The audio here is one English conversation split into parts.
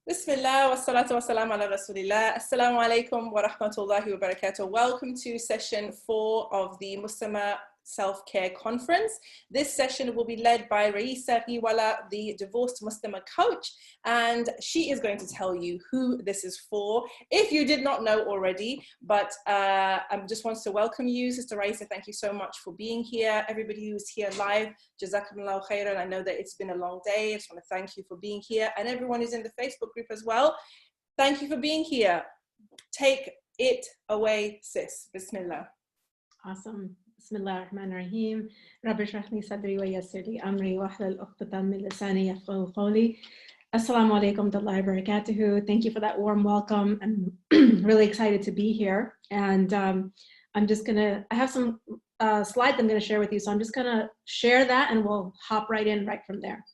Bismillah wa salatu wa salam ala rasulillah. Assalamu alaikum wa rahmatullahi wa barakatuh. Welcome to session 4 of the Muslima Self-Care Conference. This session will be led by Raisa Riwala, the divorced Muslima coach, and she is going to tell you who this is for, if you did not know already. But I just want to welcome you, Sister Raisa. Thank you so much for being here. Everybody who's here live, Jazakumullahu khairan. I know that it's been a long day. I just want to thank you for being here. And everyone who's in the Facebook group as well, thank you for being here. Take it away, sis. Bismillah. Awesome. Bismillah ar-Rahman ar-Rahim. Rabbi shrah li sadri wa yassir li amri wa hlul uqdatan min lisani yafqahu qawli. Assalamu alaikum wa rahmatullahi wa barakatuhu. Thank you for that warm welcome. I'm really excited to be here. And I'm just I have some slides I'm going to share with you. So I'm just going to share that and we'll hop right in right from there.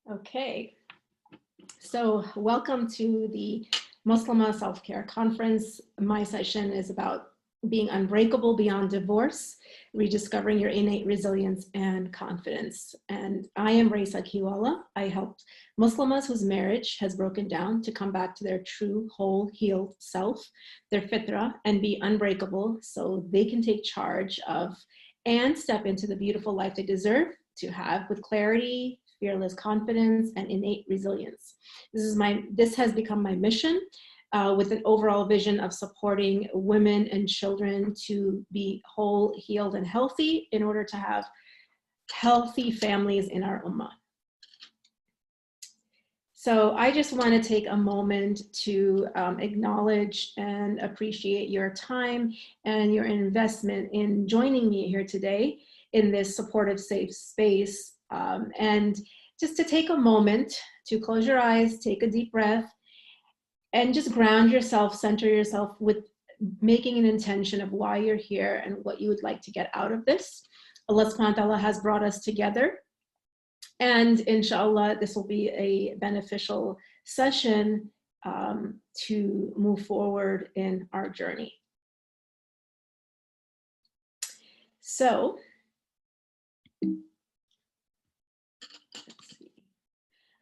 Okay, so welcome to the Muslima Self-Care Conference. My session is about being unbreakable beyond divorce, rediscovering your innate resilience and confidence. And I am Raisa Kiwala. I help Muslimas whose marriage has broken down to come back to their true, whole, healed self, their fitra, and be unbreakable so they can take charge of and step into the beautiful life they deserve to have with clarity, fearless confidence, and innate resilience. This has become my mission with an overall vision of supporting women and children to be whole, healed, and healthy in order to have healthy families in our ummah. So I just want to take a moment to acknowledge and appreciate your time and your investment in joining me here today in this supportive, safe space. And just to take a moment to close your eyes, take a deep breath, and just ground yourself, center yourself with making an intention of why you're here and what you would like to get out of this. Allah subhanahu wa ta'ala has brought us together, and inshallah, this will be a beneficial session to move forward in our journey. So,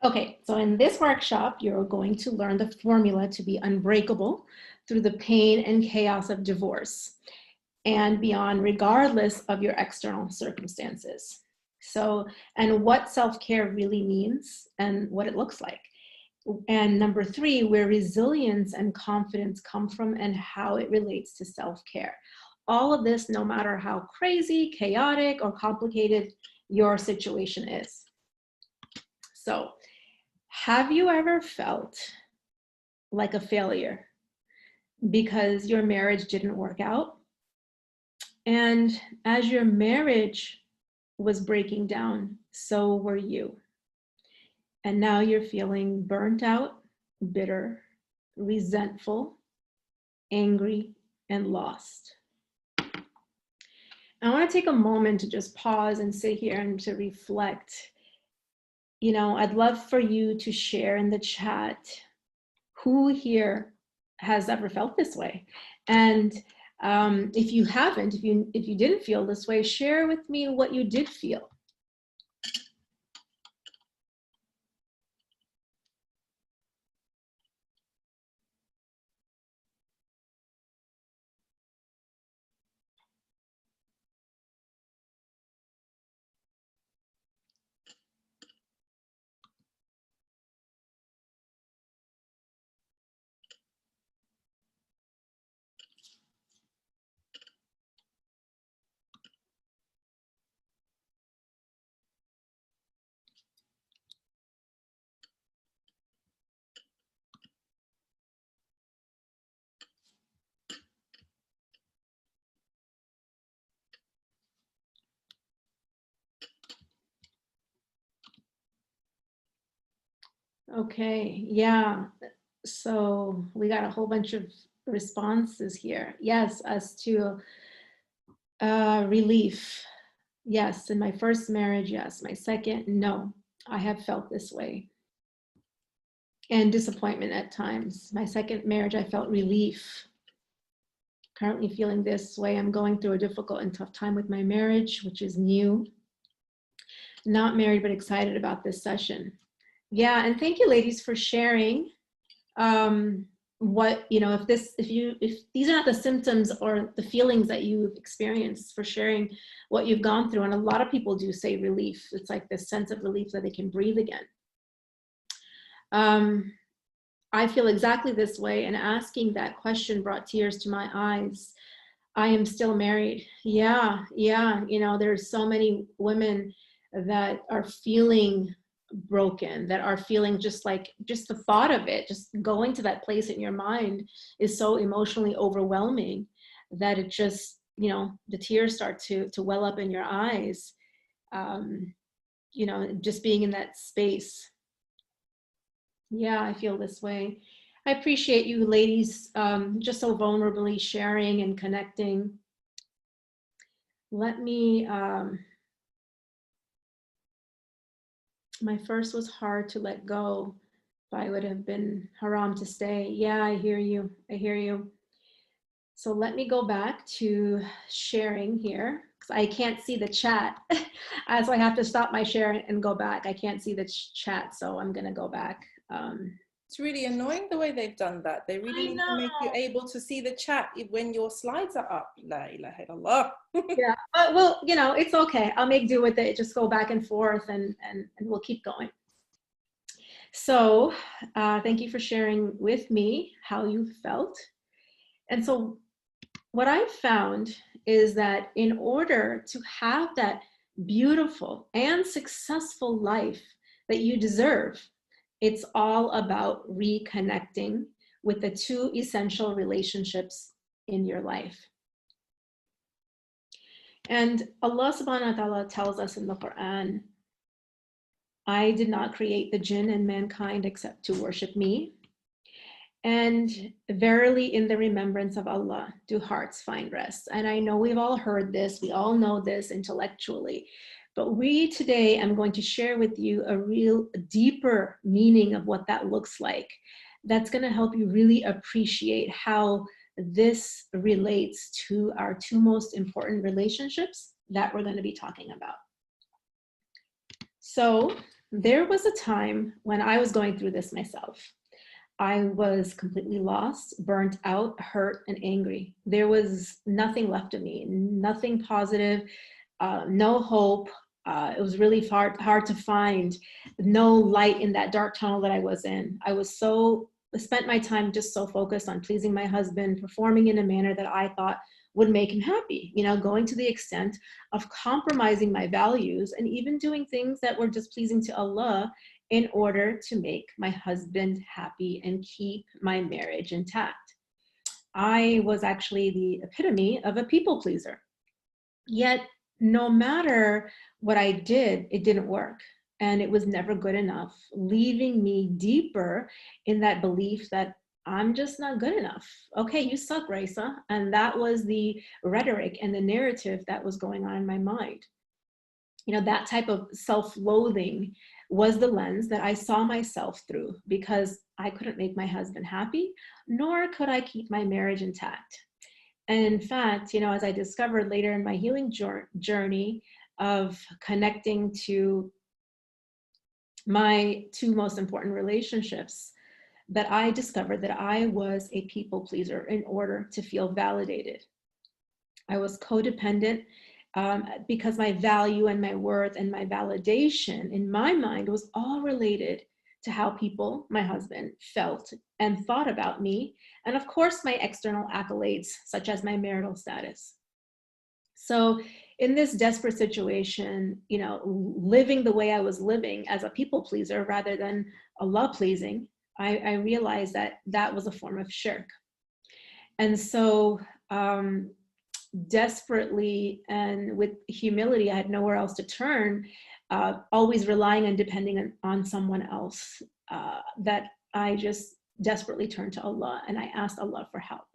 okay, so in this workshop, you're going to learn the formula to be unbreakable through the pain and chaos of divorce and beyond, regardless of your external circumstances. So, and what self-care really means and what it looks like. And number 3, where resilience and confidence come from and how it relates to self-care. All of this, no matter how crazy, chaotic, or complicated your situation is. So, have you ever felt like a failure because your marriage didn't work out? And as your marriage was breaking down, so were you. And now you're feeling burnt out, bitter, resentful, angry, and lost. I want to take a moment to just pause and sit here and to reflect. You know, I'd love for you to share in the chat who here has ever felt this way. And if you haven't, if you didn't feel this way, share with me what you did feel. Okay, yeah, so we got a whole bunch of responses here. Yes, as to relief. Yes, in my first marriage, yes. My second, no. I have felt this way. And disappointment at times. My second marriage, I felt relief. Currently feeling this way. I'm going through a difficult and tough time with my marriage, which is new. Not married, but excited about this session. Yeah, and thank you, ladies, for sharing. What, you know, if these are not the symptoms or the feelings that you've experienced, for sharing what you've gone through. And a lot of people do say relief. It's like this sense of relief that they can breathe again. I feel exactly this way, and asking that question brought tears to my eyes. I am still married. Yeah, you know, there's so many women that are feeling broken, that are feeling just the thought of it, just going to that place in your mind is so emotionally overwhelming that it just, you know, the tears start to well up in your eyes, you know, just being in that space. Yeah, I feel this way. I appreciate you ladies just so vulnerably sharing and connecting. Let me, my first was hard to let go, but I would have been haram to stay. Yeah, I hear you. I hear you. So let me go back to sharing here, because I can't see the chat. So I have to stop my share and go back. I can't see the chat, so I'm gonna go back. It's really annoying the way they've done that. They really need to make you able to see the chat when your slides are up. La ilaha illallah. Yeah, well, you know, it's okay. I'll make do with it. Just go back and forth, and we'll keep going. So thank you for sharing with me how you felt. And so what I've found is that in order to have that beautiful and successful life that you deserve, it's all about reconnecting with the two essential relationships in your life. And Allah subhanahu wa ta'ala tells us in the Quran, I did not create the jinn and mankind except to worship me. And verily in the remembrance of Allah do hearts find rest. And I know we've all heard this, we all know this intellectually, but today I'm going to share with you a real deeper meaning of what that looks like. That's going to help you really appreciate how this relates to our two most important relationships that we're going to be talking about. So there was a time when I was going through this myself. I was completely lost, burnt out, hurt, and angry. There was nothing left of me, nothing positive, no hope. It was really hard to find, no light in that dark tunnel that I was in. I spent my time just so focused on pleasing my husband, performing in a manner that I thought would make him happy, you know, going to the extent of compromising my values and even doing things that were displeasing to Allah in order to make my husband happy and keep my marriage intact. I was actually the epitome of a people pleaser. Yet, no matter what I did, it didn't work. And it was never good enough, leaving me deeper in that belief that I'm just not good enough. Okay, you suck, Raisa. And that was the rhetoric and the narrative that was going on in my mind. You know, that type of self-loathing was the lens that I saw myself through, because I couldn't make my husband happy, nor could I keep my marriage intact. And in fact, you know, as I discovered later in my healing journey of connecting to my two most important relationships, that I discovered that I was a people pleaser in order to feel validated. I was codependent because my value and my worth and my validation in my mind was all related to how people, my husband, felt and thought about me. And of course, my external accolades, such as my marital status. So in this desperate situation, you know, living the way I was living as a people pleaser rather than Allah pleasing, I realized that that was a form of shirk. And so desperately and with humility, I had nowhere else to turn, always relying and depending on someone else, that I just desperately turned to Allah and I asked Allah for help.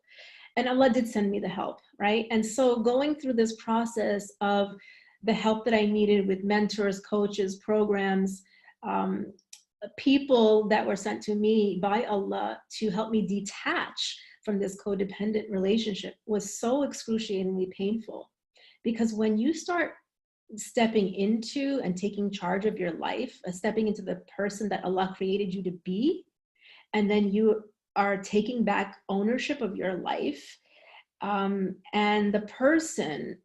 And Allah did send me the help, right? And so going through this process of the help that I needed with mentors, coaches, programs, people that were sent to me by Allah to help me detach from this codependent relationship was so excruciatingly painful. Because when you start stepping into and taking charge of your life, stepping into the person that Allah created you to be, and then you are taking back ownership of your life, and the person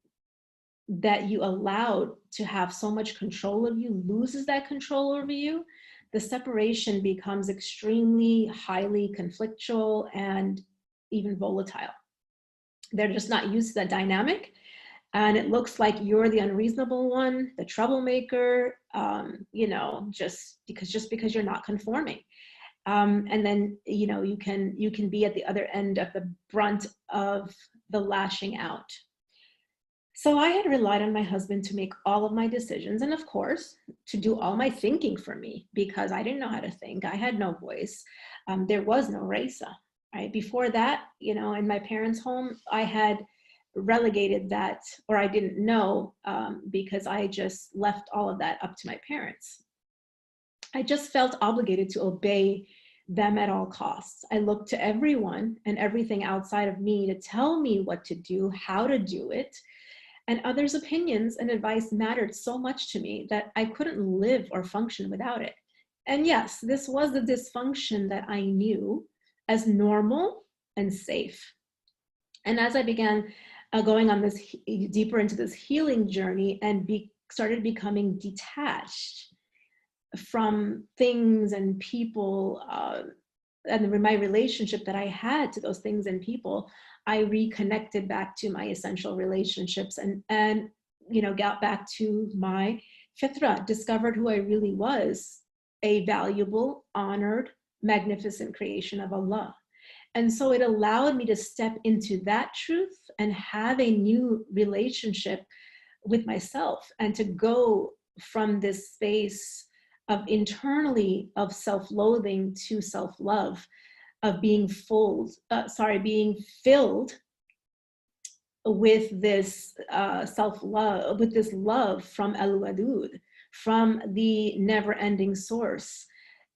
that you allowed to have so much control of you loses that control over you, the separation becomes extremely highly conflictual and even volatile. They're just not used to that dynamic. And it looks like you're the unreasonable one, the troublemaker, just because you're not conforming. And then, you can be at the other end of the brunt of the lashing out. So I had relied on my husband to make all of my decisions, and of course, to do all my thinking for me, because I didn't know how to think. I had no voice. There was no Raisa, right? Before that, in my parents' home, I had relegated that, or I didn't know, because I just left all of that up to my parents. I just felt obligated to obey them at all costs. I looked to everyone and everything outside of me to tell me what to do, how to do it. And others' opinions and advice mattered so much to me that I couldn't live or function without it. And yes, this was the dysfunction that I knew as normal and safe. And as I began going on this deeper into this healing journey and started becoming detached from things and people, and my relationship that I had to those things and people, I reconnected back to my essential relationships and got back to my fitra, discovered who I really was, a valuable, honored, magnificent creation of Allah. And so it allowed me to step into that truth and have a new relationship with myself, and to go from this space of internally of self-loathing to self-love, of being filled with this self-love, with this love from Al-Wadud, from the never-ending source,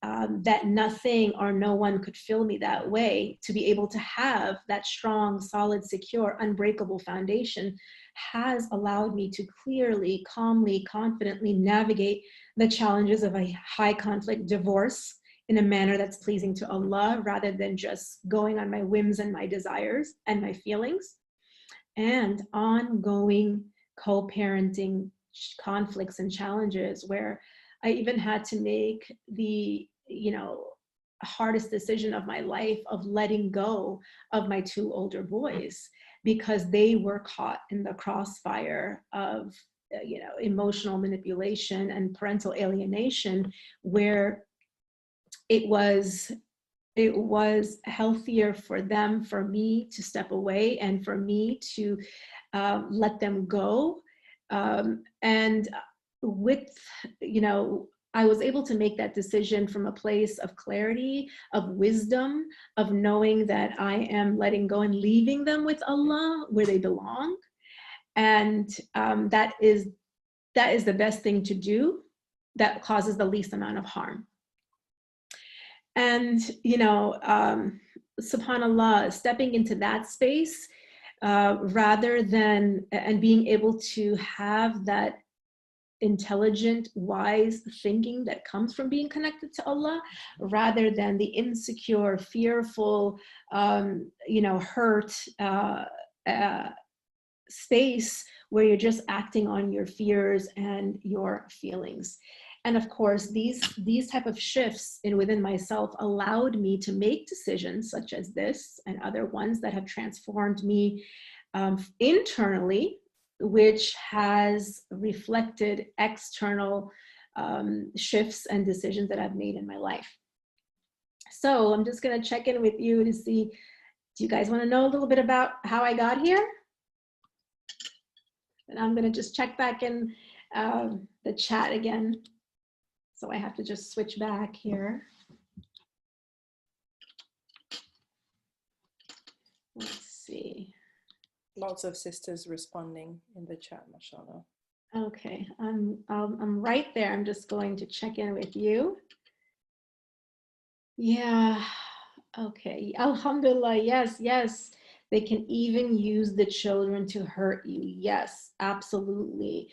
that nothing or no one could fill me that way. To be able to have that strong, solid, secure, unbreakable foundation has allowed me to clearly, calmly, confidently navigate the challenges of a high conflict divorce in a manner that's pleasing to Allah, rather than just going on my whims and my desires and my feelings. And ongoing co-parenting conflicts and challenges where I even had to make the hardest decision of my life of letting go of my two older boys, because they were caught in the crossfire of emotional manipulation and parental alienation, where it was healthier for them, for me to step away and for me to let them go. And with, I was able to make that decision from a place of clarity, of wisdom, of knowing that I am letting go and leaving them with Allah where they belong. And that is the best thing to do, that causes the least amount of harm. And, subhanAllah, stepping into that space, rather than, and being able to have that intelligent, wise thinking that comes from being connected to Allah, rather than the insecure, fearful, hurt space where you're just acting on your fears and your feelings. And of course, these type of shifts within myself allowed me to make decisions such as this and other ones that have transformed me internally, which has reflected external shifts and decisions that I've made in my life. So I'm just going to check in with you to see, do you guys want to know a little bit about how I got here? And I'm going to just check back in the chat again. So I have to just switch back here. Let's see. Lots of sisters responding in the chat, mashallah. Okay, I'm right there. I'm just going to check in with you. Yeah, okay. Alhamdulillah, yes, yes. They can even use the children to hurt you. Yes, absolutely.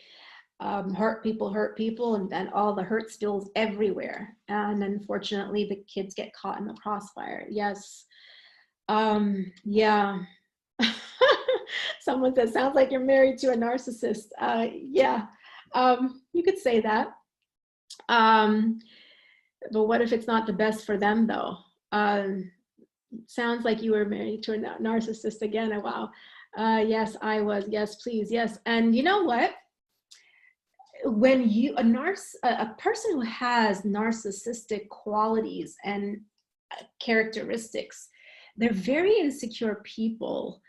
Hurt people, and then all the hurt spills everywhere. And unfortunately, the kids get caught in the crossfire. Yes. Yeah. Someone says, sounds like you're married to a narcissist. Yeah, you could say that. But what if it's not the best for them, though? Sounds like you were married to a narcissist again. Wow. Yes, I was. Yes, please. Yes. And you know what? When you, a person who has narcissistic qualities and characteristics, they're very insecure people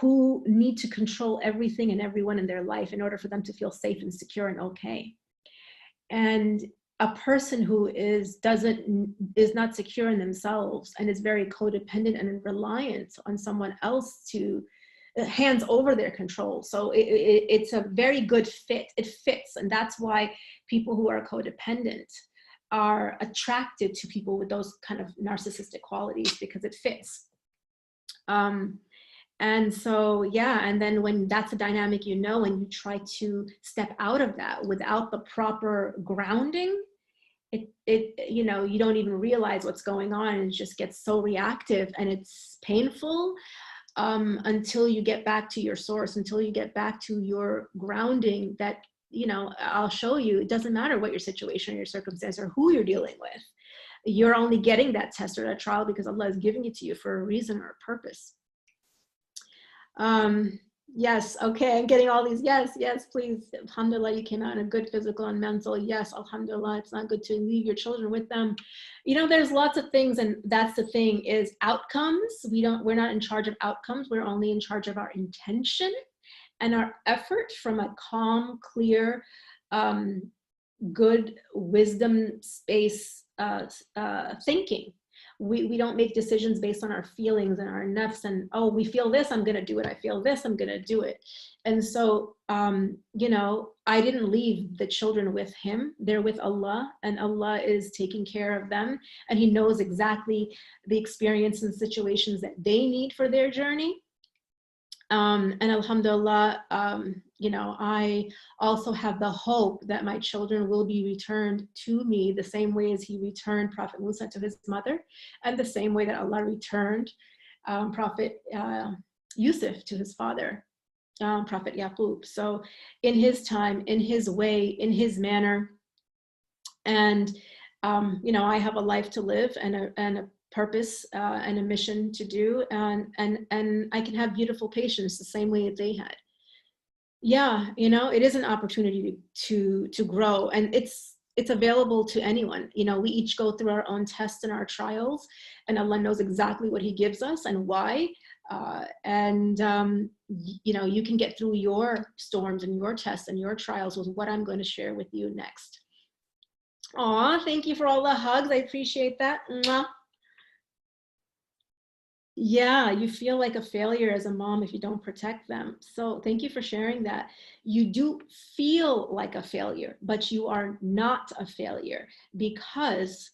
who need to control everything and everyone in their life in order for them to feel safe and secure and okay. And a person who is not secure in themselves and is very codependent and reliant on someone else to hands over their control. So it's a very good fit. It fits, and that's why people who are codependent are attracted to people with those kind of narcissistic qualities, because it fits. And so, yeah, and then when that's a dynamic, you know, and you try to step out of that without the proper grounding, you know, you don't even realize what's going on, and it just gets so reactive, and it's painful until you get back to your source, until you get back to your grounding that, you know, I'll show you, it doesn't matter what your situation or your circumstance or who you're dealing with. You're only getting that test or that trial because Allah is giving it to you for a reason or a purpose. Yes, okay, I'm getting all these. Yes, yes, please. Alhamdulillah, you came out in a good physical and mental. Yes, alhamdulillah, it's not good to leave your children with them. You know, there's lots of things, and that's the thing, is outcomes. We're not in charge of outcomes. We're only in charge of our intention and our effort from a calm, clear, good wisdom space thinking. We don't make decisions based on our feelings and our nafs and, oh, we feel this, I'm going to do it. I feel this, I'm going to do it. And so, you know, I didn't leave the children with him. They're with Allah, and Allah is taking care of them. And he knows exactly the experience and situations that they need for their journey. And alhamdulillah, you know, I also have the hope that my children will be returned to me the same way as he returned Prophet Musa to his mother, and the same way that Allah returned Prophet Yusuf to his father, Prophet Yaqub. So in his time, in his way, in his manner. And, you know, I have a life to live and a purpose and a mission to do, and I can have beautiful patients the same way that they had. Yeah, you know, it is an opportunity to grow, and it's available to anyone. You know, we each go through our own tests and our trials, and Allah knows exactly what he gives us and why. And you know, you can get through your storms and your tests and your trials with what I'm going to share with you next. Aw, thank you for all the hugs. I appreciate that. Mwah. Yeah, you feel like a failure as a mom if you don't protect them. So thank you for sharing that. You do feel like a failure, but you are not a failure, because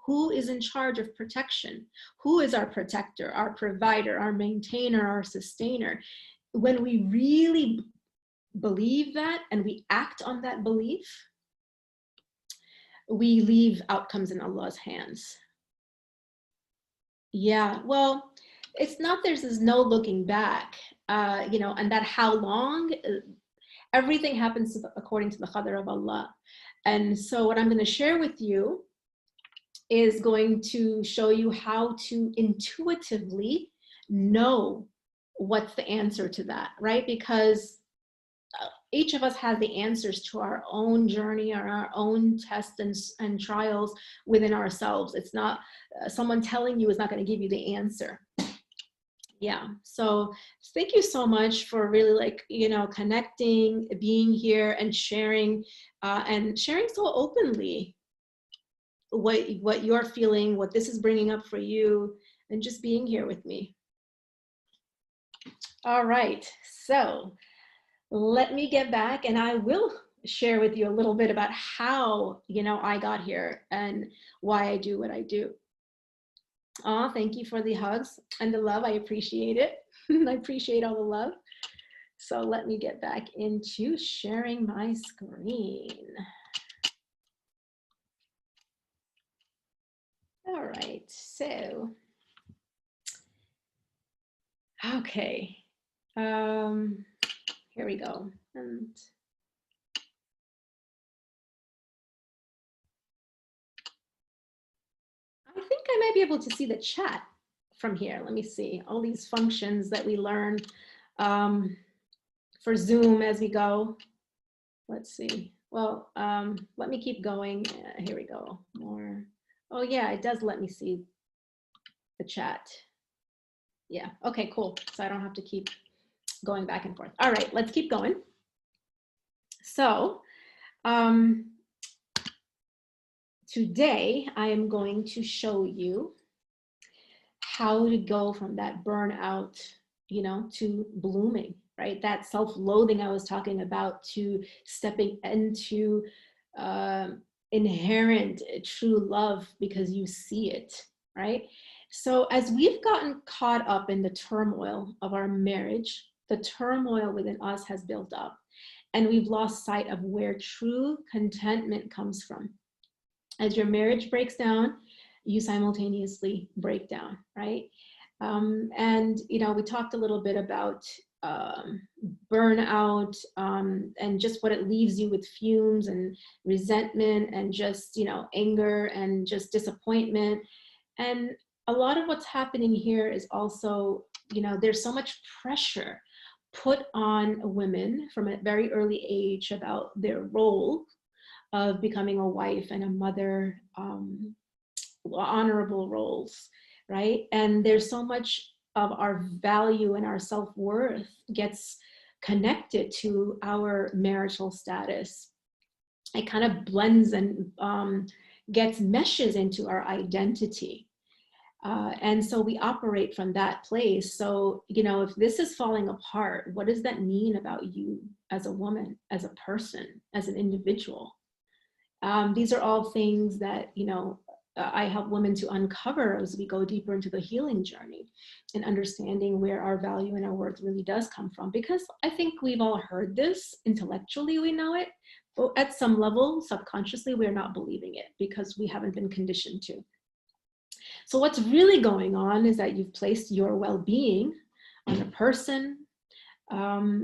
who is in charge of protection? Who is our protector, our provider, our maintainer, our sustainer? When we really believe that and we act on that belief, we leave outcomes in Allah's hands. Yeah, well, it's not, there's no looking back, you know, and that how long, everything happens according to the qadr of Allah. And so what I'm going to share with you is going to show you how to intuitively know what's the answer to that, right? Because each of us has the answers to our own journey or our own tests and trials within ourselves. It's not someone telling you is not going to give you the answer. Yeah, so thank you so much for really, like, you know, connecting, being here and sharing so openly what you're feeling, what this is bringing up for you, and just being here with me. All right, so let me get back, and I will share with you a little bit about how, you know, I got here and why I do what I do. Oh, thank you for the hugs and the love. I appreciate it. I appreciate all the love. So let me get back into sharing my screen. All right, so, okay, here we go. And I think I might be able to see the chat from here. Let me see all these functions that we learn for Zoom as we go. Let's see. Well, let me keep going. Here we go. More. Oh yeah, it does let me see the chat. Yeah, okay, cool. So I don't have to keep going back and forth. All right, let's keep going. So today I am going to show you how to go from that burnout, you know, to blooming, right? That self-loathing I was talking about, to stepping into inherent true love because you see it, right? So as we've gotten caught up in the turmoil of our marriage, the turmoil within us has built up, and we've lost sight of where true contentment comes from. As your marriage breaks down, you simultaneously break down, right? And, you know, we talked a little bit about burnout and just what it leaves you with, fumes and resentment and just, you know, anger and just disappointment. And a lot of what's happening here is also, you know, there's so much pressure put on women from a very early age about their role of becoming a wife and a mother, honorable roles, right? And there's so much of our value and our self-worth gets connected to our marital status. It kind of blends and meshes into our identity. And so we operate from that place. So, you know, if this is falling apart, what does that mean about you as a woman, as a person, as an individual? These are all things that, you know, I help women to uncover as we go deeper into the healing journey and understanding where our value and our worth really does come from. Because I think we've all heard this intellectually, we know it, but at some level, subconsciously, we're not believing it because we haven't been conditioned to. So what's really going on is that you've placed your well-being on a person,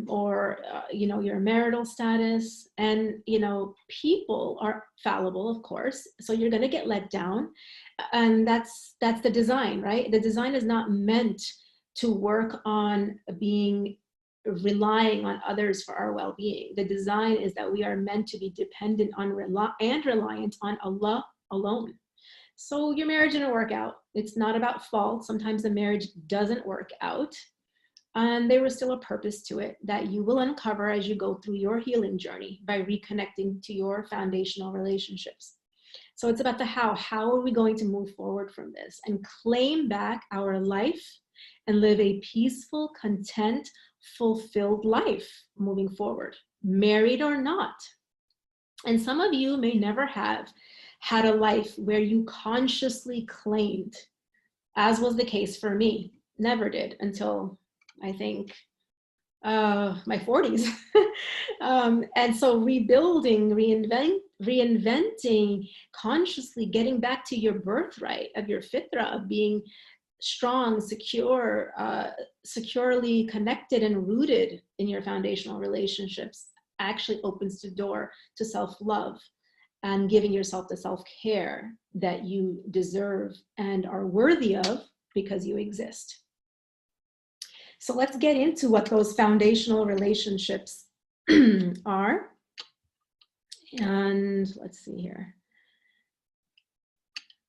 or you know, your marital status, and you know, people are fallible, of course, so you're going to get let down, and that's the design, right? The design is not meant to work on relying on others for our well-being. The design is that we are meant to be dependent on and reliant on Allah alone. So your marriage didn't work out. It's not about fault. Sometimes the marriage doesn't work out. And there was still a purpose to it that you will uncover as you go through your healing journey by reconnecting to your foundational relationships. So it's about the how. How are we going to move forward from this and claim back our life and live a peaceful, content, fulfilled life moving forward, married or not? And some of you may never have had a life where you consciously claimed, as was the case for me. Never did until I think my 40s. And so rebuilding, reinventing, consciously getting back to your birthright of your fitra, of being strong, secure, securely connected and rooted in your foundational relationships actually opens the door to self-love and giving yourself the self-care that you deserve and are worthy of because you exist. So let's get into what those foundational relationships are. And let's see here.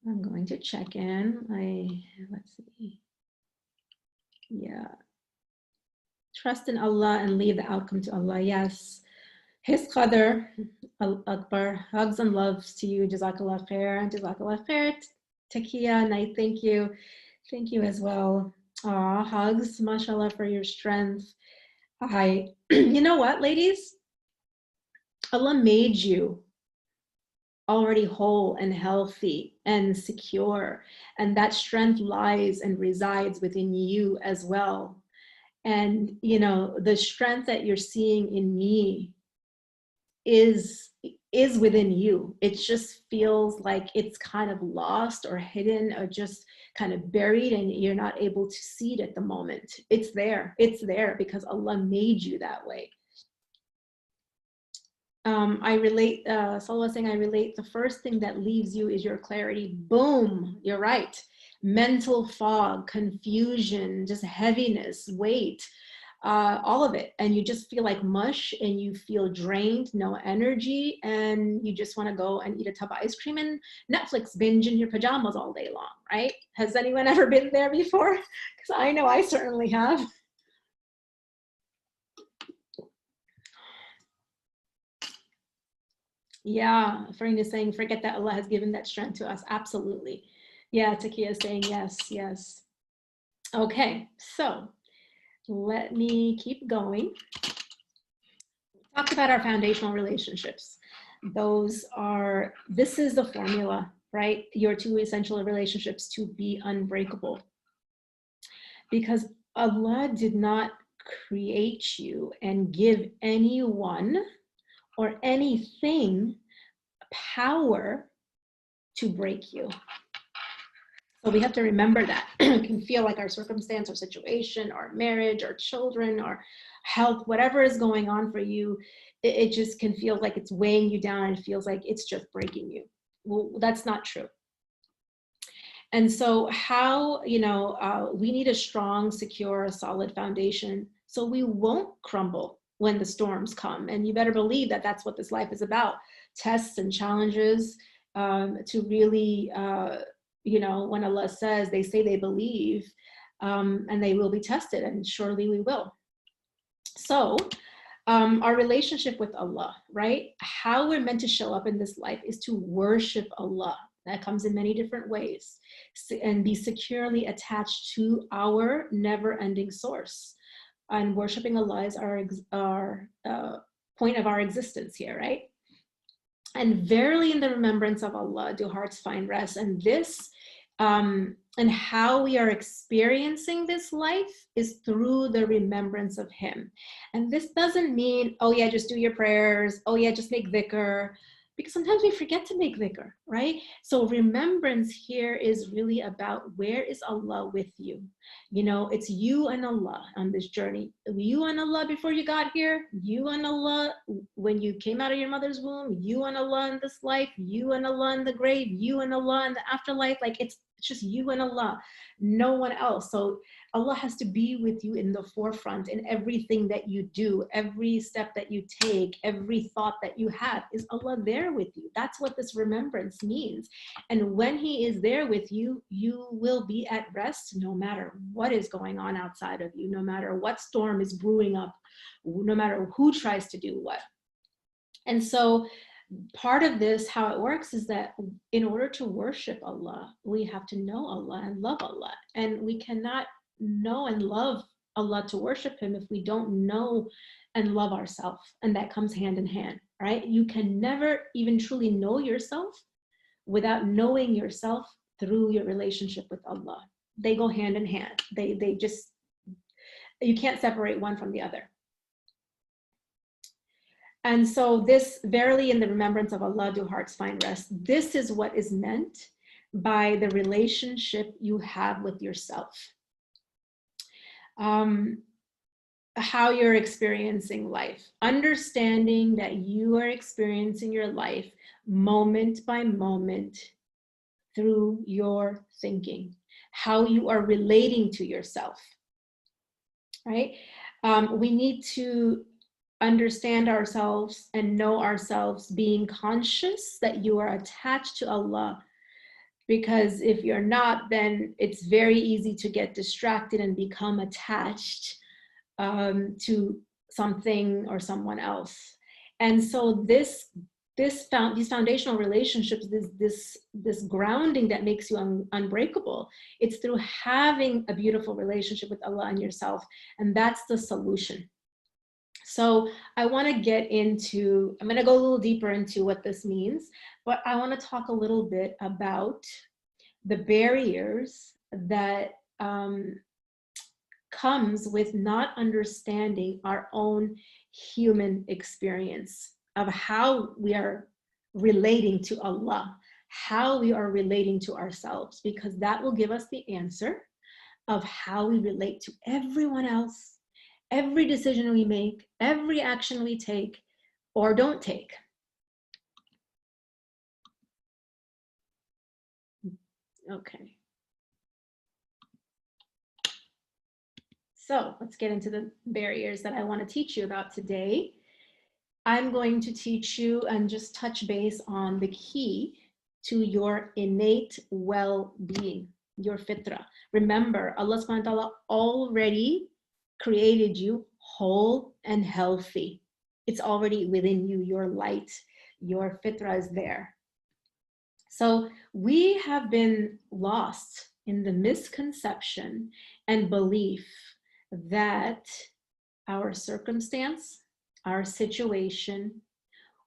I'm going to check in. Let's see. Yeah. Trust in Allah and leave the outcome to Allah. Yes. His qadr, Akbar. Hugs and loves to you. Jazakallah khair. Jazakallah khair. Takia, Night, thank you. Thank you as well. Aw, hugs, mashallah, for your strength. You know what, ladies? Allah made you already whole and healthy and secure, and that strength lies and resides within you as well. And you know, the strength that you're seeing in me is within you. It just feels like it's kind of lost or hidden or just kind of buried, and you're not able to see it at the moment. It's there because Allah made you that way. I relate, Salwa was saying, I relate, the first thing that leaves you is your clarity. Boom, you're right. Mental fog, confusion, just heaviness, weight, all of it. And you just feel like mush, and you feel drained, no energy, and you just want to go and eat a tub of ice cream and Netflix binge in your pajamas all day long, right? Has anyone ever been there before? Because I know I certainly have. Yeah, Farina is saying, forget that Allah has given that strength to us. Absolutely. Yeah, Takia is saying yes, yes. Okay, so let me keep going. We talked about our foundational relationships. This is the formula, right? Your two essential relationships to be unbreakable. Because Allah did not create you and give anyone or anything power to break you. So we have to remember that. It can feel like our circumstance or situation or marriage or children or health, whatever is going on for you, it just can feel like it's weighing you down, and it feels like it's just breaking you. Well, that's not true. And so how, we need a strong, secure, solid foundation so we won't crumble when the storms come. And you better believe that that's what this life is about. Tests and challenges to really, when Allah says, they say they believe, and they will be tested, and surely we will. So our relationship with Allah, right? How we're meant to show up in this life is to worship Allah. That comes in many different ways, and be securely attached to our never-ending source. And worshiping Allah is our point of our existence here, right? And verily in the remembrance of Allah do hearts find rest. And this, and how we are experiencing this life is through the remembrance of Him. And this doesn't mean, oh yeah, just do your prayers. Oh yeah, just make dhikr. Because sometimes we forget to make dhikr, right? So remembrance here is really about, where is Allah with you? It's you and Allah on this journey. You and Allah before you got here, you and Allah when you came out of your mother's womb, you and Allah in this life, you and Allah in the grave, you and Allah in the afterlife. Like it's just you and Allah, no one else. So Allah has to be with you in the forefront in everything that you do, every step that you take, every thought that you have. Is Allah there with you? That's what this remembrance means. And when He is there with you, you will be at rest no matter what is going on outside of you, no matter what storm is brewing up, no matter who tries to do what. And so part of this, how it works, is that in order to worship Allah, we have to know Allah and love Allah. And we cannot know and love Allah to worship Him if we don't know and love ourselves. And that comes hand in hand, right? You can never even truly know yourself without knowing yourself through your relationship with Allah. They go hand in hand. They just, you can't separate one from the other. And so this, verily in the remembrance of Allah do hearts find rest. This is what is meant by the relationship you have with yourself. How you're experiencing life. Understanding that you are experiencing your life moment by moment through your thinking. How you are relating to yourself, right? We need to understand ourselves and know ourselves, being conscious that you are attached to Allah. Because if you're not, then it's very easy to get distracted and become attached to something or someone else. And so these foundational relationships, this grounding that makes you unbreakable, it's through having a beautiful relationship with Allah and yourself. And that's the solution. So I want to get into, I'm going to go a little deeper into what this means, but I want to talk a little bit about the barriers that comes with not understanding our own human experience of how we are relating to Allah, how we are relating to ourselves, because that will give us the answer of how we relate to everyone else, every decision we make, every action we take or don't take. Okay. So let's get into the barriers that I want to teach you about today. I'm going to teach you and just touch base on the key to your innate well-being, your fitra. Remember, Allah subhanahu wa ta'ala already created you whole and healthy. It's already within you, your light, your fitra is there. So we have been lost in the misconception and belief that our circumstance, our situation,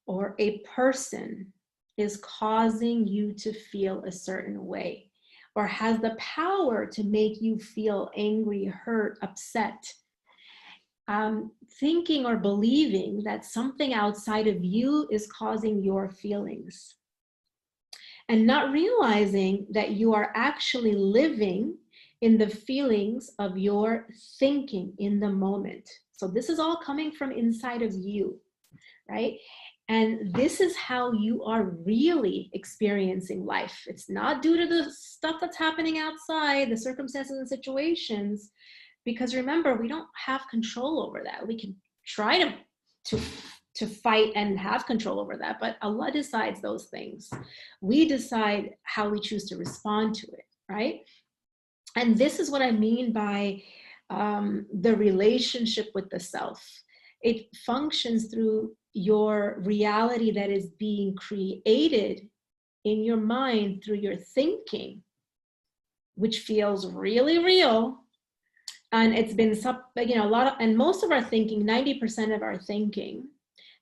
or a person is causing you to feel a certain way, or has the power to make you feel angry, hurt, upset. Thinking or believing that something outside of you is causing your feelings, and not realizing that you are actually living in the feelings of your thinking in the moment. So this is all coming from inside of you, right? And this is how you are really experiencing life. It's not due to the stuff that's happening outside, the circumstances and situations, because remember, we don't have control over that. We can try to fight and have control over that, but Allah decides those things. We decide how we choose to respond to it, right? And this is what I mean by the relationship with the self. It functions through your reality that is being created in your mind through your thinking, which feels really real. And it's been, a lot of, and most of our thinking, 90% of our thinking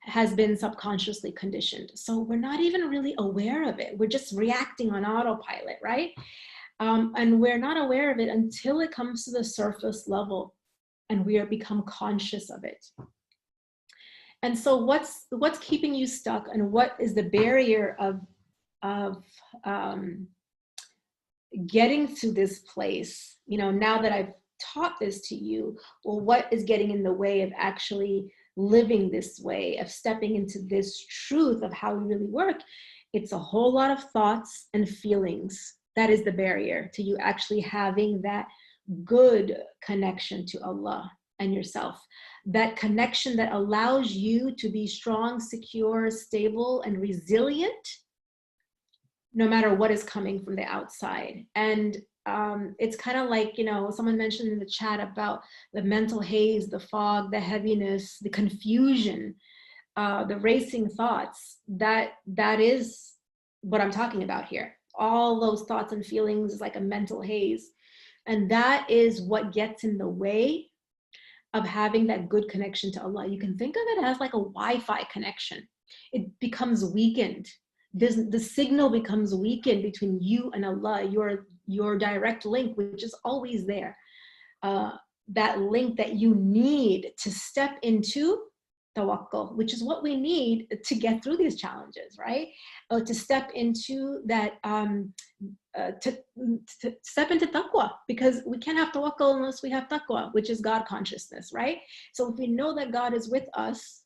has been subconsciously conditioned. So we're not even really aware of it. We're just reacting on autopilot, right? And we're not aware of it until it comes to the surface level and we are become conscious of it. And so what's keeping you stuck, and what is the barrier of getting to this place? Now that I've taught this to you, well, what is getting in the way of actually living this way, of stepping into this truth of how we really work? It's a whole lot of thoughts and feelings. That is the barrier to you actually having that good connection to Allah and yourself. That connection that allows you to be strong, secure, stable, and resilient, no matter what is coming from the outside. And it's kind of like, someone mentioned in the chat about the mental haze, the fog, the heaviness, the confusion, the racing thoughts. That is what I'm talking about here. All those thoughts and feelings is like a mental haze. And that is what gets in the way of having that good connection to Allah. You can think of it as like a Wi-Fi connection. It becomes weakened. The signal becomes weakened between you and Allah, your direct link, which is always there. That link that you need to step into tawakkul, which is what we need to get through these challenges, right? To step into that, to step into taqwa, because we can't have tawakkul unless we have taqwa, which is God consciousness, right? So if we know that God is with us,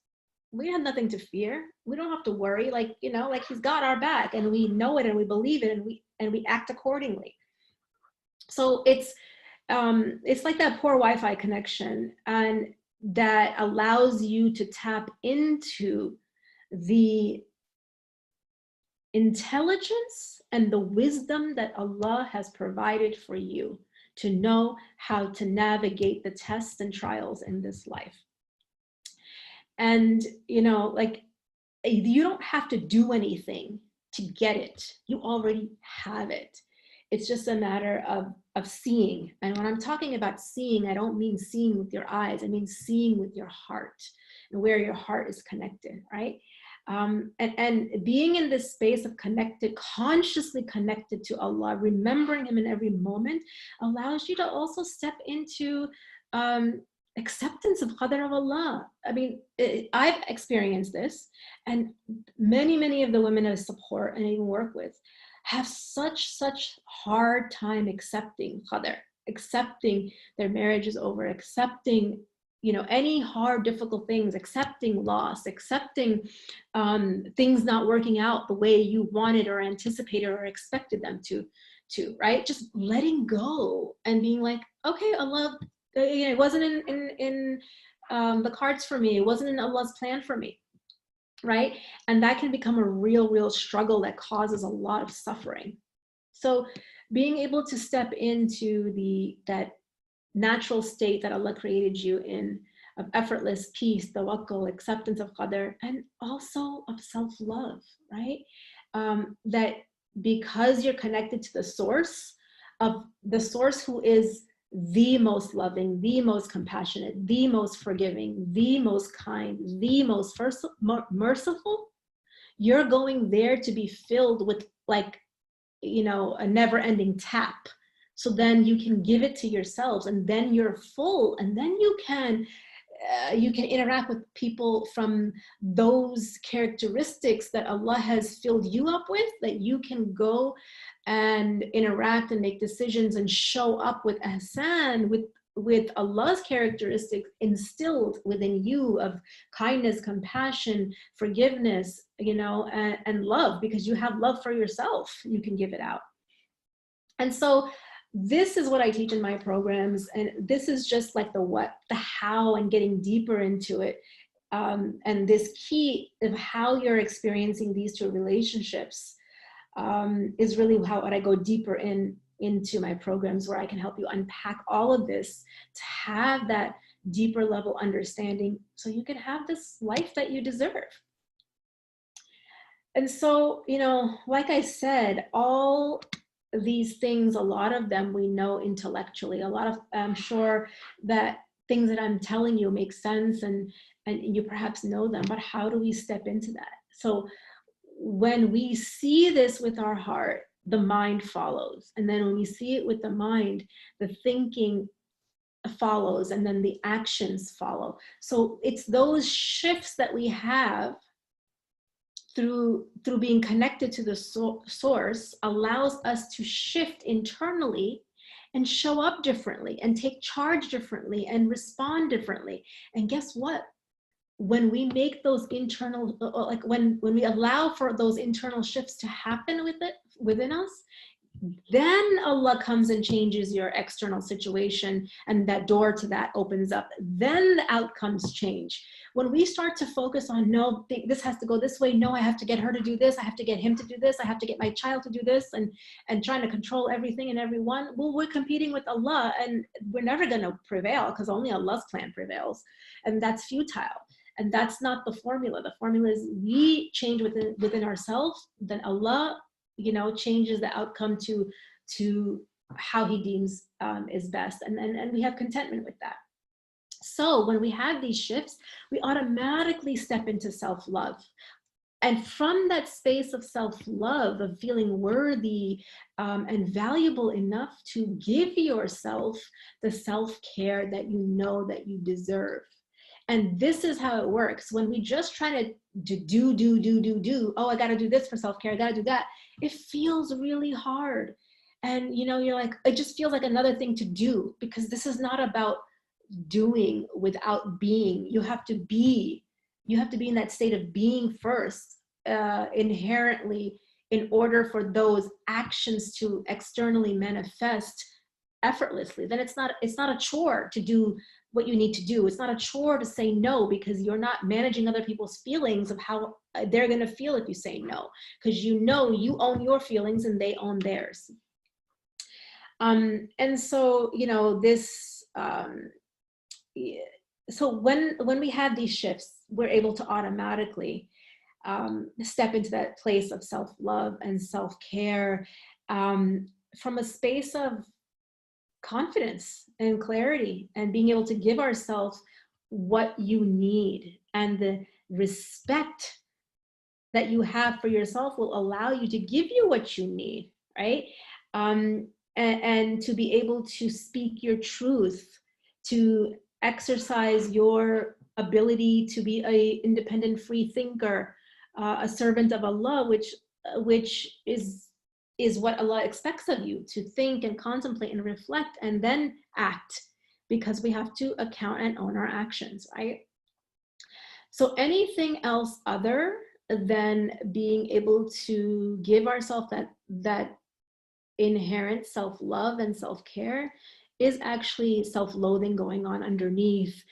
we have nothing to fear. We don't have to worry, like He's got our back, and we know it, and we believe it, and we act accordingly. So it's like that poor Wi-Fi connection, and that allows you to tap into the intelligence and the wisdom that Allah has provided for you to know how to navigate the tests and trials in this life. And, you don't have to do anything to get it. You already have it. It's just a matter of seeing. And when I'm talking about seeing, I don't mean seeing with your eyes. I mean seeing with your heart. and where your heart is connected, right? And being in this space of connected, consciously connected to Allah, remembering Him in every moment, allows you to also step into acceptance of qadr of Allah. I mean, I've experienced this, and many of the women I support and even work with have such hard time accepting qadr, accepting their marriage is over, accepting, you know, any hard, difficult things, accepting loss, accepting things not working out the way you wanted or anticipated or expected them to, right? Just letting go and being like, okay, Allah, you know, it wasn't in the cards for me. It wasn't in Allah's plan for me, right? And that can become a real struggle that causes a lot of suffering. So being able to step into that natural state that Allah created you in, of effortless peace, tawakkul, acceptance of qadr, and also of self-love, right? That because you're connected to the source who is the most loving, the most compassionate, the most forgiving, the most kind, the most merciful, you're going there to be filled with, like, you know, a never-ending tap. So then you can give it to yourselves, and then you're full, and then you can interact with people from those characteristics that Allah has filled you up with, that you can go and interact and make decisions and show up with ihsan, with Allah's characteristics instilled within you of kindness, compassion, forgiveness, you know, and love, because you have love for yourself, you can give it out. And so this is what I teach in my programs, and this is just like the what, the how, and getting deeper into it. And this key of how you're experiencing these two relationships is really how I go deeper into my programs, where I can help you unpack all of this to have that deeper level understanding, so you can have this life that you deserve. And so, you know, like I said, all these things, a lot of them we know intellectually. A lot of, I'm sure that things that I'm telling you make sense, and you perhaps know them, but how do we step into that? So when we see this with our heart, the mind follows. And then when we see it with the mind, the thinking follows, and then the actions follow. So it's those shifts that we have through being connected to the source allows us to shift internally and show up differently and take charge differently and respond differently. And guess what? When we make those internal, like when we allow for those internal shifts to happen within us, then Allah comes and changes your external situation, and that door to that opens up. Then the outcomes change. When we start to focus on, no, this has to go this way, no, I have to get her to do this, I have to get him to do this, I have to get my child to do this, and trying to control everything and everyone, well, we're competing with Allah, and we're never going to prevail, because only Allah's plan prevails, and that's futile. And that's not the formula. The formula is we change within ourselves, then Allah, you know, changes the outcome to how He deems is best, and we have contentment with that. So when we have these shifts, we automatically step into self-love. And from that space of self-love, of feeling worthy and valuable enough to give yourself the self-care that you know that you deserve. And this is how it works. When we just try to do, oh, I gotta do this for self-care, I gotta do that, it feels really hard. And you know, you're like, it just feels like another thing to do, because this is not about doing without being. You have to be in that state of being first, inherently, in order for those actions to externally manifest effortlessly. Then it's not a chore to do what you need to do. It's not a chore to say no, because you're not managing other people's feelings of how they're going to feel if you say no, because you know you own your feelings and they own theirs. And so, you know, this, so when we have these shifts, we're able to automatically step into that place of self-love and self-care from a space of confidence and clarity, and being able to give ourselves what you need and the respect that you have for yourself will allow you to give you what you need, right? And to be able to speak your truth, to exercise your ability to be a independent free thinker, a servant of Allah, which is what Allah expects of you, to think and contemplate and reflect and then act, because we have to account and own our actions, right? So anything else other than being able to give ourselves that inherent self-love and self-care is actually self-loathing going on underneath,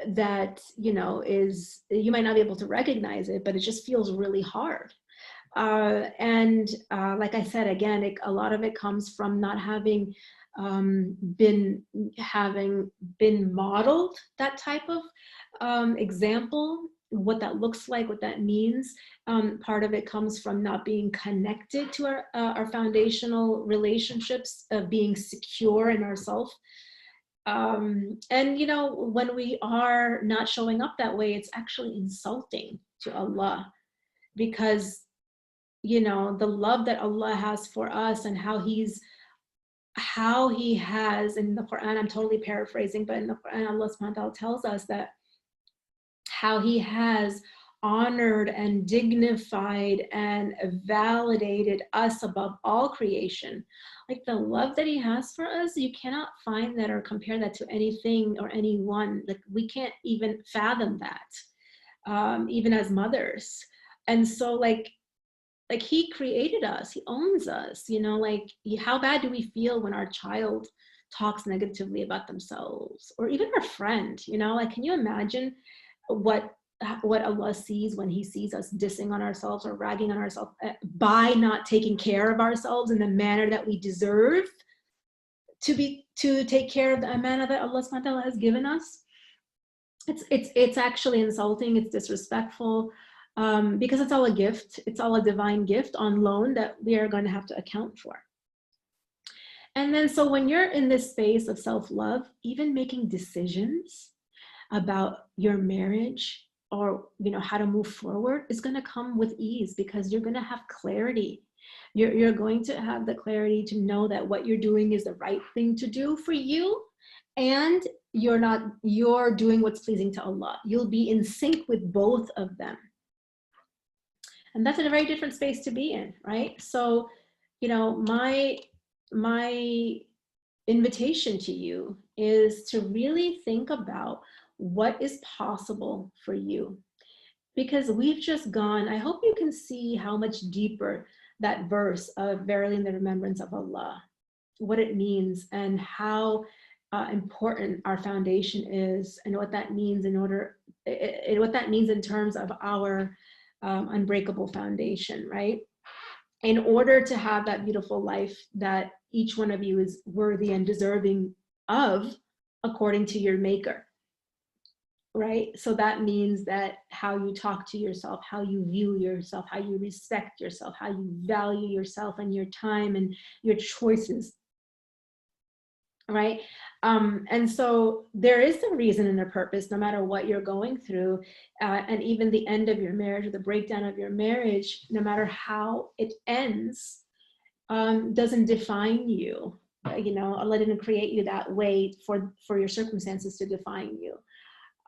that, you know, is, you might not be able to recognize it, but it just feels really hard. And like I said, again, a lot of it comes from not having been modeled that type of example, what that looks like, what that means. Part of it comes from not being connected to our foundational relationships, of being secure in ourselves. And, you know, when we are not showing up that way, it's actually insulting to Allah, because, you know, the love that Allah has for us and how He has in the Quran, I'm totally paraphrasing, but in the Quran, Allah subhanahu wa ta'ala tells us that how He has honored and dignified and validated us above all creation. Like the love that He has for us, you cannot find that or compare that to anything or anyone. Like we can't even fathom that, even as mothers. And so like He created us, He owns us, you know, like how bad do we feel when our child talks negatively about themselves, or even our friend, you know, like, can you imagine what Allah sees when He sees us dissing on ourselves or ragging on ourselves by not taking care of ourselves in the manner that we deserve to take care of the amana that Allah subhanahu wa ta'ala has given us? It's actually insulting, it's disrespectful, because it's all a gift, it's all a divine gift on loan that we are going to have to account for. And then so when you're in this space of self-love, even making decisions about your marriage, or, you know, how to move forward, is going to come with ease, because you're going to have clarity. You're going to have the clarity to know that what you're doing is the right thing to do for you, and you're doing what's pleasing to Allah. You'll be in sync with both of them. And that's a very different space to be in, right? So, you know, my invitation to you is to really think about what is possible for you, because we've just gone, I hope you can see how much deeper that verse of verily in the remembrance of Allah, what it means, and how important our foundation is, and what that means what that means in terms of our unbreakable foundation, right? In order to have that beautiful life that each one of you is worthy and deserving of, according to your maker, right? So that means that how you talk to yourself, how you view yourself, how you respect yourself, how you value yourself and your time and your choices, right? And so there is a reason and a purpose, no matter what you're going through, and even the end of your marriage or the breakdown of your marriage, no matter how it ends, doesn't define you. You know, Allah didn't create you that way for your circumstances to define you.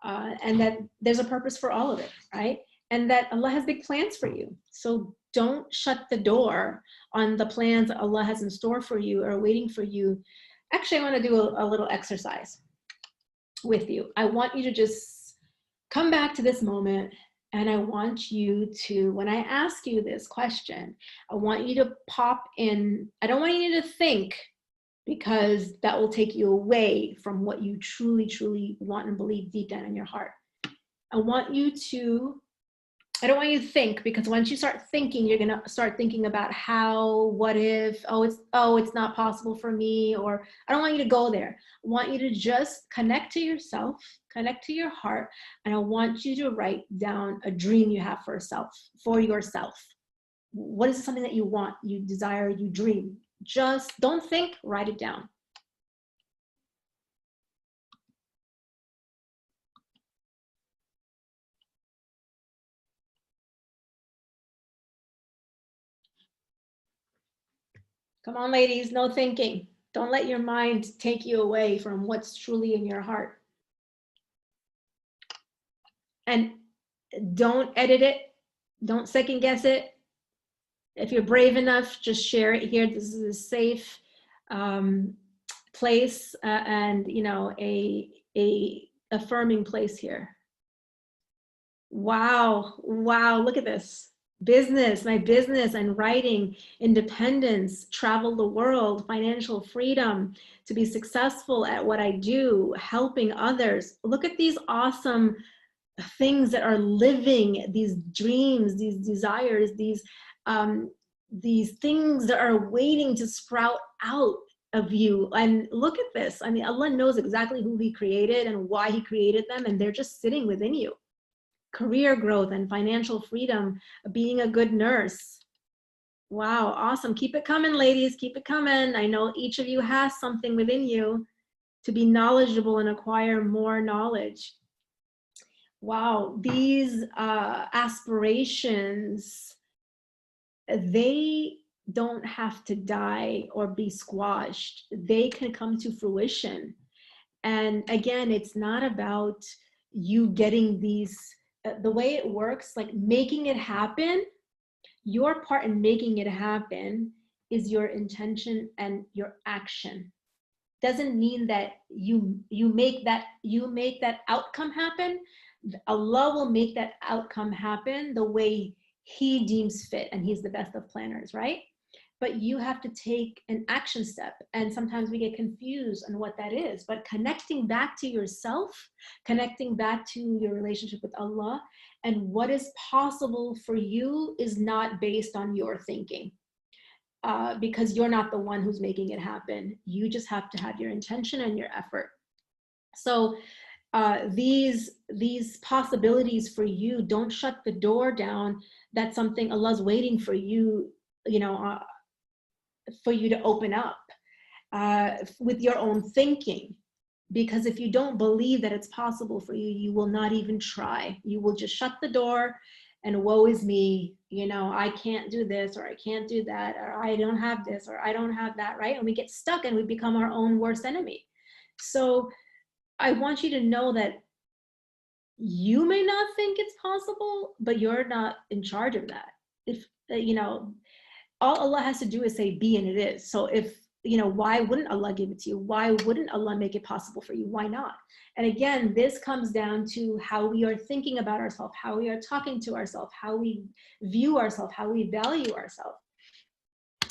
And that there's a purpose for all of it, right? And that Allah has big plans for you. So don't shut the door on the plans that Allah has in store for you or waiting for you. Actually, I want to do a little exercise with you. I want you to just come back to this moment, and I want you to, when I ask you this question, I want you to pop in. I don't want you to think, because that will take you away from what you truly, truly want and believe deep down in your heart. I don't want you to think, because once you start thinking, you're going to start thinking about how, what if, it's not possible for me, or I don't want you to go there. I want you to just connect to yourself, connect to your heart, and I want you to write down a dream you have for yourself. What is something that you want, you desire, you dream? Just don't think, write it down. Come on, ladies, no thinking. Don't let your mind take you away from what's truly in your heart. And don't edit it. Don't second guess it. If you're brave enough, just share it here. This is a safe place and, you know, a affirming place here. Wow, wow, look at this. Business, my business and writing, independence, travel the world, financial freedom, to be successful at what I do, helping others. Look at these awesome things that are living, these dreams, these desires, these things that are waiting to sprout out of you. And look at this. I mean, Allah knows exactly who He created and why He created them, and they're just sitting within you. Career growth and financial freedom, being a good nurse. Wow, awesome. Keep it coming, ladies. Keep it coming. I know each of you has something within you to be knowledgeable and acquire more knowledge. Wow, these aspirations, they don't have to die or be squashed. They can come to fruition. And again, it's not about you getting these, the way it works, like making it happen, your part in making it happen is your intention and your action. Doesn't mean that you make that outcome happen. Allah will make that outcome happen the way He deems fit, and He's the best of planners, right? But you have to take an action step, and sometimes we get confused on what that is. But connecting back to yourself, connecting back to your relationship with Allah, and what is possible for you is not based on your thinking, because you're not the one who's making it happen. You just have to have your intention and your effort. So these possibilities for you, don't shut the door down. That's something Allah's waiting for you, you know, for you to open up with your own thinking. Because if you don't believe that it's possible for you, you will not even try. You will just shut the door and woe is me, you know, I can't do this, or I can't do that, or I don't have this, or I don't have that, right? And we get stuck and we become our own worst enemy. So I want you to know that you may not think it's possible, but you're not in charge of that. If, you know, all Allah has to do is say be, and it is. So if, you know, why wouldn't Allah give it to you? Why wouldn't Allah make it possible for you? Why not? And again, this comes down to how we are thinking about ourselves, how we are talking to ourselves, how we view ourselves, how we value ourselves.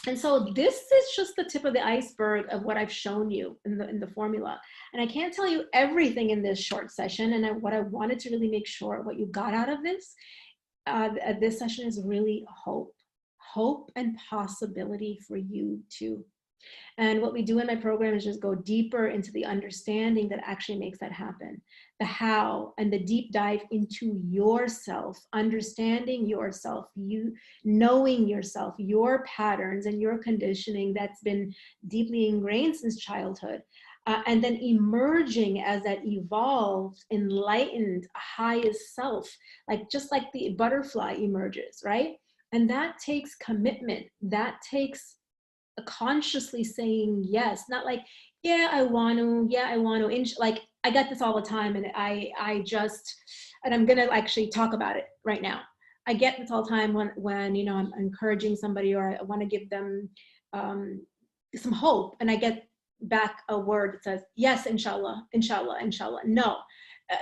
And so this is just the tip of the iceberg of what I've shown you in the formula. And I can't tell you everything in this short session. And what I wanted to really make sure what you got out of this session is really hope and possibility for you too. And what we do in my program is just go deeper into the understanding that actually makes that happen. The how, and the deep dive into yourself, understanding yourself, you knowing yourself, your patterns and your conditioning that's been deeply ingrained since childhood. And then emerging as that evolved, enlightened, highest self, like just like the butterfly emerges, right? And that takes commitment. That takes consciously saying yes, not like, yeah, I want to, like I get this all the time, and and I'm gonna actually talk about it right now. I get this all the time when you know, I'm encouraging somebody, or I want to give them some hope, and I get back a word that says, yes, inshallah, inshallah, inshallah. No,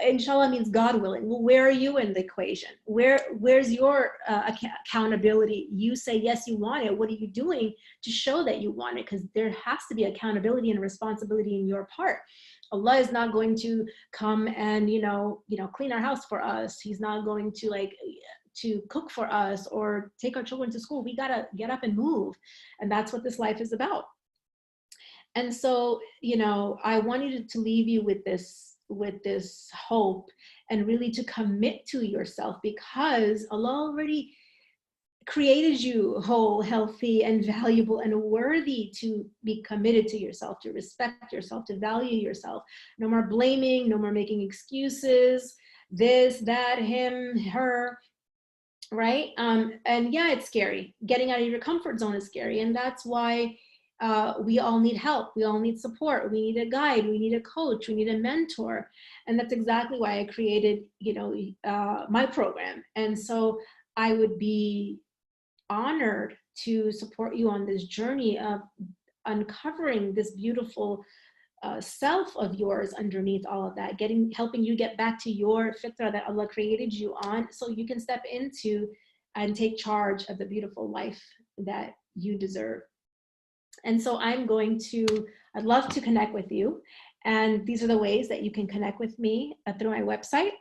inshallah means God willing. Well, where are you in the equation? Where's your accountability? You say, yes, you want it. What are you doing to show that you want it? Because there has to be accountability and responsibility in your part. Allah is not going to come and, you know, clean our house for us. He's not going to cook for us or take our children to school. We got to get up and move. And that's what this life is about. And so, you know, I wanted to leave you with this hope, and really to commit to yourself, because Allah already created you whole, healthy, and valuable, and worthy to be committed to yourself, to respect yourself, to value yourself. No more blaming, no more making excuses, this, that, him, her, right? And yeah, it's scary. Getting out of your comfort zone is scary. And that's why we all need help. We all need support. We need a guide. We need a coach. We need a mentor. And that's exactly why I created, my program. And so I would be honored to support you on this journey of uncovering this beautiful self of yours underneath all of that, helping you get back to your fitra that Allah created you on, so you can step into and take charge of the beautiful life that you deserve. And so I'd love to connect with you. And these are the ways that you can connect with me through my website,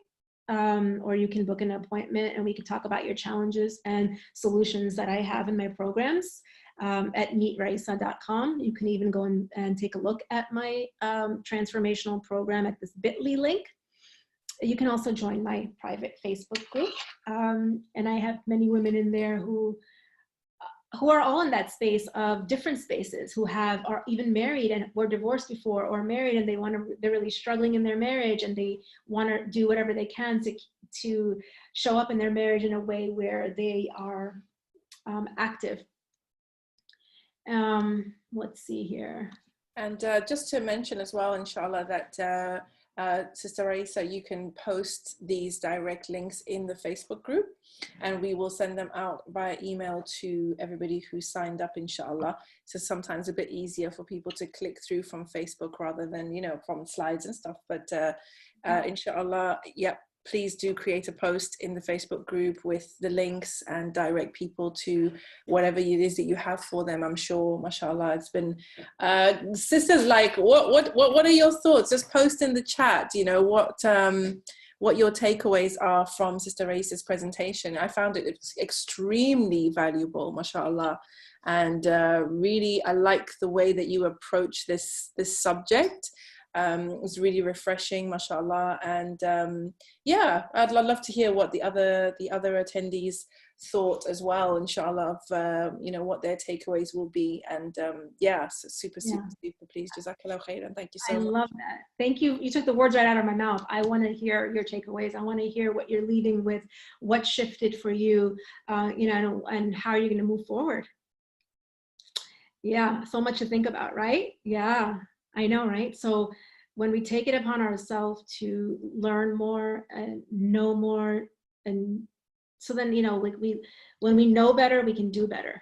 or you can book an appointment and we can talk about your challenges and solutions that I have in my programs at meetraisa.com. You can even go and take a look at my transformational program at this bit.ly link. You can also join my private Facebook group. And I have many women in there who are all in that space of different spaces, who are even married and were divorced before, or married and they're really struggling in their marriage, and they want to do whatever they can to show up in their marriage in a way where they are active. Let's see here. And just to mention as well, inshallah, that Sister Raisa, you can post these direct links in the Facebook group, and we will send them out via email to everybody who signed up, inshallah. So sometimes a bit easier for people to click through from Facebook rather than, from slides and stuff. But inshallah, yeah, please do create a post in the Facebook group with the links and direct people to whatever it is that you have for them. I'm sure, mashallah, it's been, sisters, like, what are your thoughts? Just post in the chat, what your takeaways are from Sister Raisa's presentation. I found it extremely valuable, mashallah. And really, I like the way that you approach this subject. It was really refreshing, mashallah. And yeah, I'd love to hear what the other attendees thought as well, inshallah, of what their takeaways will be. And yeah, so super pleased. Jazakallah khairan. Thank you so much. I love that. Thank you. You took the words right out of my mouth. I want to hear your takeaways. I want to hear what you're leaving with, what shifted for you, and how you're going to move forward. Yeah, so much to think about, right? Yeah, I know, right? So when we take it upon ourselves to learn more and know more, and so then, when we know better, we can do better.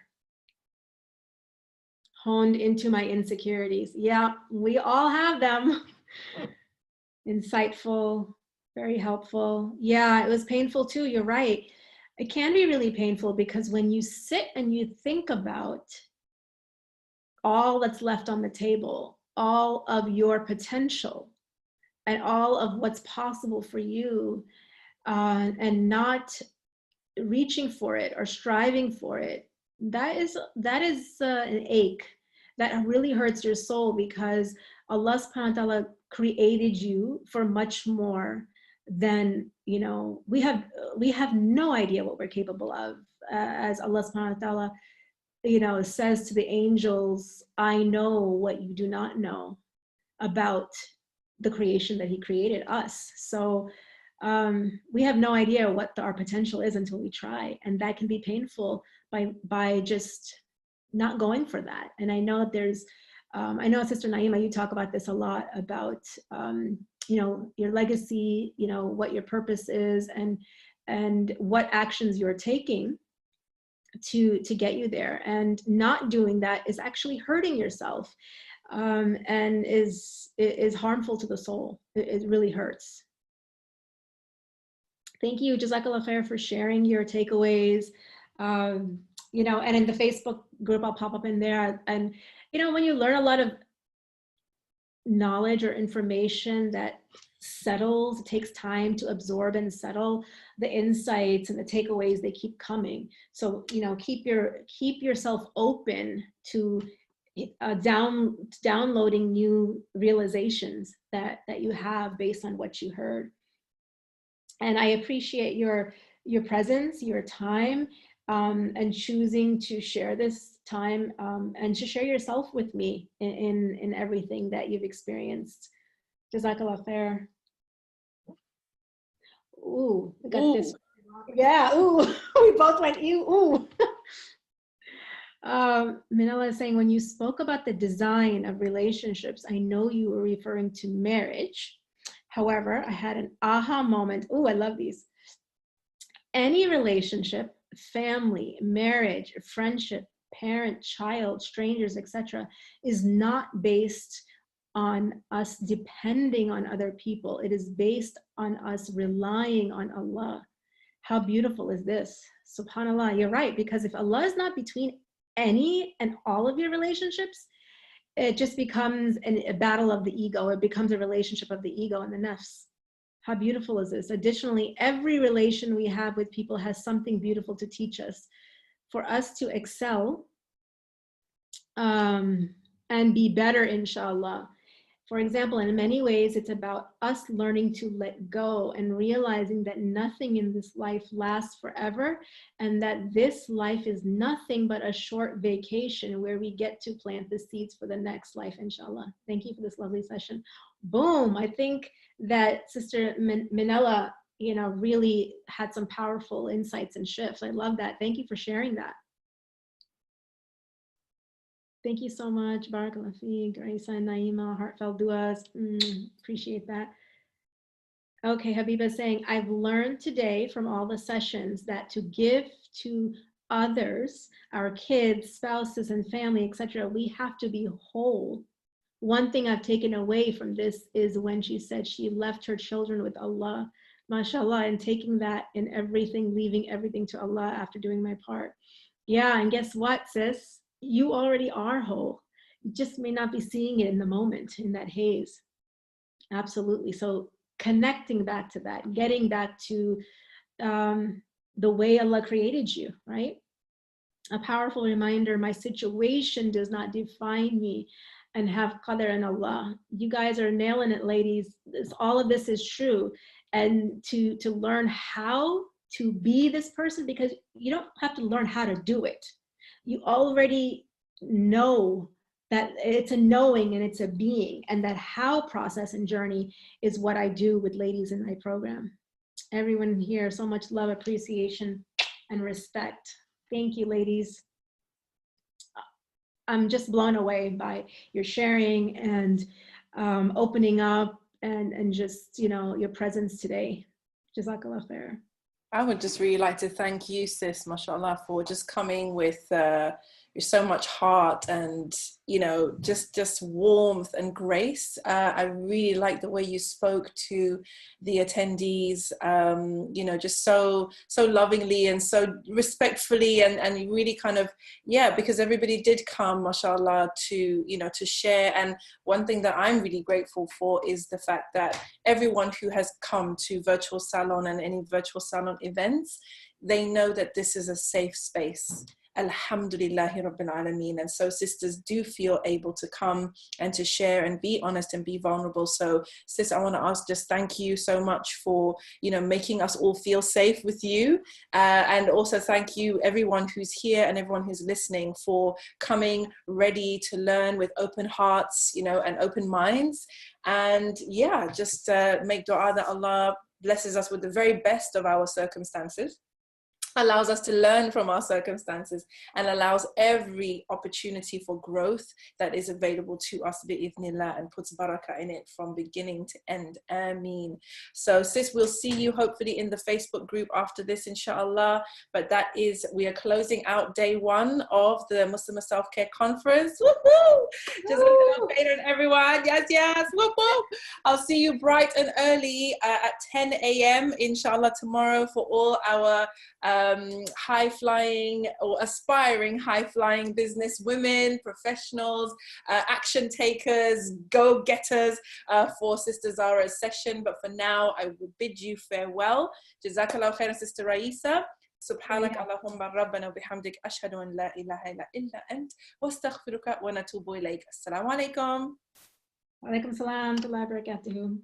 Honed into my insecurities. Yeah, we all have them. Insightful, very helpful. Yeah, it was painful too. You're right. It can be really painful because when you sit and you think about all that's left on the table, all of your potential and all of what's possible for you, and not reaching for it or striving for it, that is an ache that really hurts your soul, because Allah subhanahu wa ta'ala created you for much more than, we have no idea what we're capable of. As Allah subhanahu wa ta'ala says to the angels, I know what you do not know about the creation that he created, us. So we have no idea what our potential is until we try, and that can be painful by just not going for that. And I know there's, I know Sister Naima, you talk about this a lot, about your legacy, what your purpose is, and what actions you're taking to get you there. And not doing that is actually hurting yourself, and is harmful to the soul. It really hurts. Thank you, Jazakallah khair, for sharing your takeaways. And in the Facebook group, I'll pop up in there. And when you learn a lot of knowledge or information that settles, it takes time to absorb and settle, the insights and the takeaways, they keep coming. So keep yourself open to downloading new realizations that you have based on what you heard. And I appreciate your presence, your time, and choosing to share this time, and to share yourself with me in everything that you've experienced. Jazakallah khair. Ooh, we got this. Yeah, ooh, we both went, ooh. Manila is saying, when you spoke about the design of relationships, I know you were referring to marriage. However, I had an aha moment. Oh, I love these. Any relationship, family, marriage, friendship, parent, child, strangers, etc., is not based on us depending on other people. It is based on us relying on Allah. How beautiful is this? SubhanAllah, you're right, because if Allah is not between any and all of your relationships, it just becomes a battle of the ego. It becomes a relationship of the ego and the nafs. How beautiful is this? Additionally, every relation we have with people has something beautiful to teach us. For us to excel and be better, inshallah. For example, in many ways, it's about us learning to let go and realizing that nothing in this life lasts forever, and that this life is nothing but a short vacation where we get to plant the seeds for the next life, inshallah. Thank you for this lovely session. Boom. I think that Sister Manila, really had some powerful insights and shifts. I love that. Thank you for sharing that. Thank you so much, Barakallah Feek, Raisa and Naima, heartfelt duas. Appreciate that. Okay, Habiba is saying, I've learned today from all the sessions that to give to others, our kids, spouses, and family, etc., we have to be whole. One thing I've taken away from this is when she said she left her children with Allah, mashallah, and taking that in everything, leaving everything to Allah after doing my part. Yeah, and guess what, sis? You already are whole. You just may not be seeing it in the moment, in that haze. Absolutely. So connecting back to that, getting back to the way Allah created you, right? A powerful reminder, my situation does not define me, and have qadr in Allah. You guys are nailing it, ladies. All of this is true. And to learn how to be this person, because you don't have to learn how to do it. You already know that it's a knowing and it's a being, and that how process and journey is what I do with ladies in my program. Everyone here, so much love, appreciation, and respect. Thank you, ladies. I'm just blown away by your sharing and opening up and just, your presence today. Jazakallah khair. I would just really like to thank you, sis, mashallah, for just coming with so much heart and, just warmth and grace. I really like the way you spoke to the attendees, just so lovingly and so respectfully, and really kind of, because everybody did come, mashallah, to share. And one thing that I'm really grateful for is the fact that everyone who has come to Virtual Salon and any Virtual Salon events, they know that this is a safe space. Alhamdulillahi Rabbil Alameen. And so sisters do feel able to come and to share and be honest and be vulnerable. So sis, I want to just thank you so much for, making us all feel safe with you. And also thank you everyone who's here and everyone who's listening for coming ready to learn with open hearts, and open minds. And just make dua that Allah blesses us with the very best of our circumstances, allows us to learn from our circumstances, and allows every opportunity for growth that is available to us bi'idhnillah, and puts barakah in it from beginning to end. Ameen. So sis, we'll see you hopefully in the Facebook group after this, inshallah. But we are closing out day 1 of the Muslim Self-Care Conference. Woo-hoo! Jazakallah khairan, everyone. Yes. Woo-hoo! I'll see you bright and early at 10 a.m. inshallah tomorrow for all our high-flying or aspiring high-flying business women, professionals, action takers, go-getters for Sister Zara's session. But for now, I will bid you farewell. Jazakallah khairan, Sister Raisa. سبحانك اللهم ربنا وبحمدك أشهد أن لا إله إلا أنت واستغفرك ونتوب إليك. السلام عليكم. وعليكم السلام ورحمة الله وبركاته.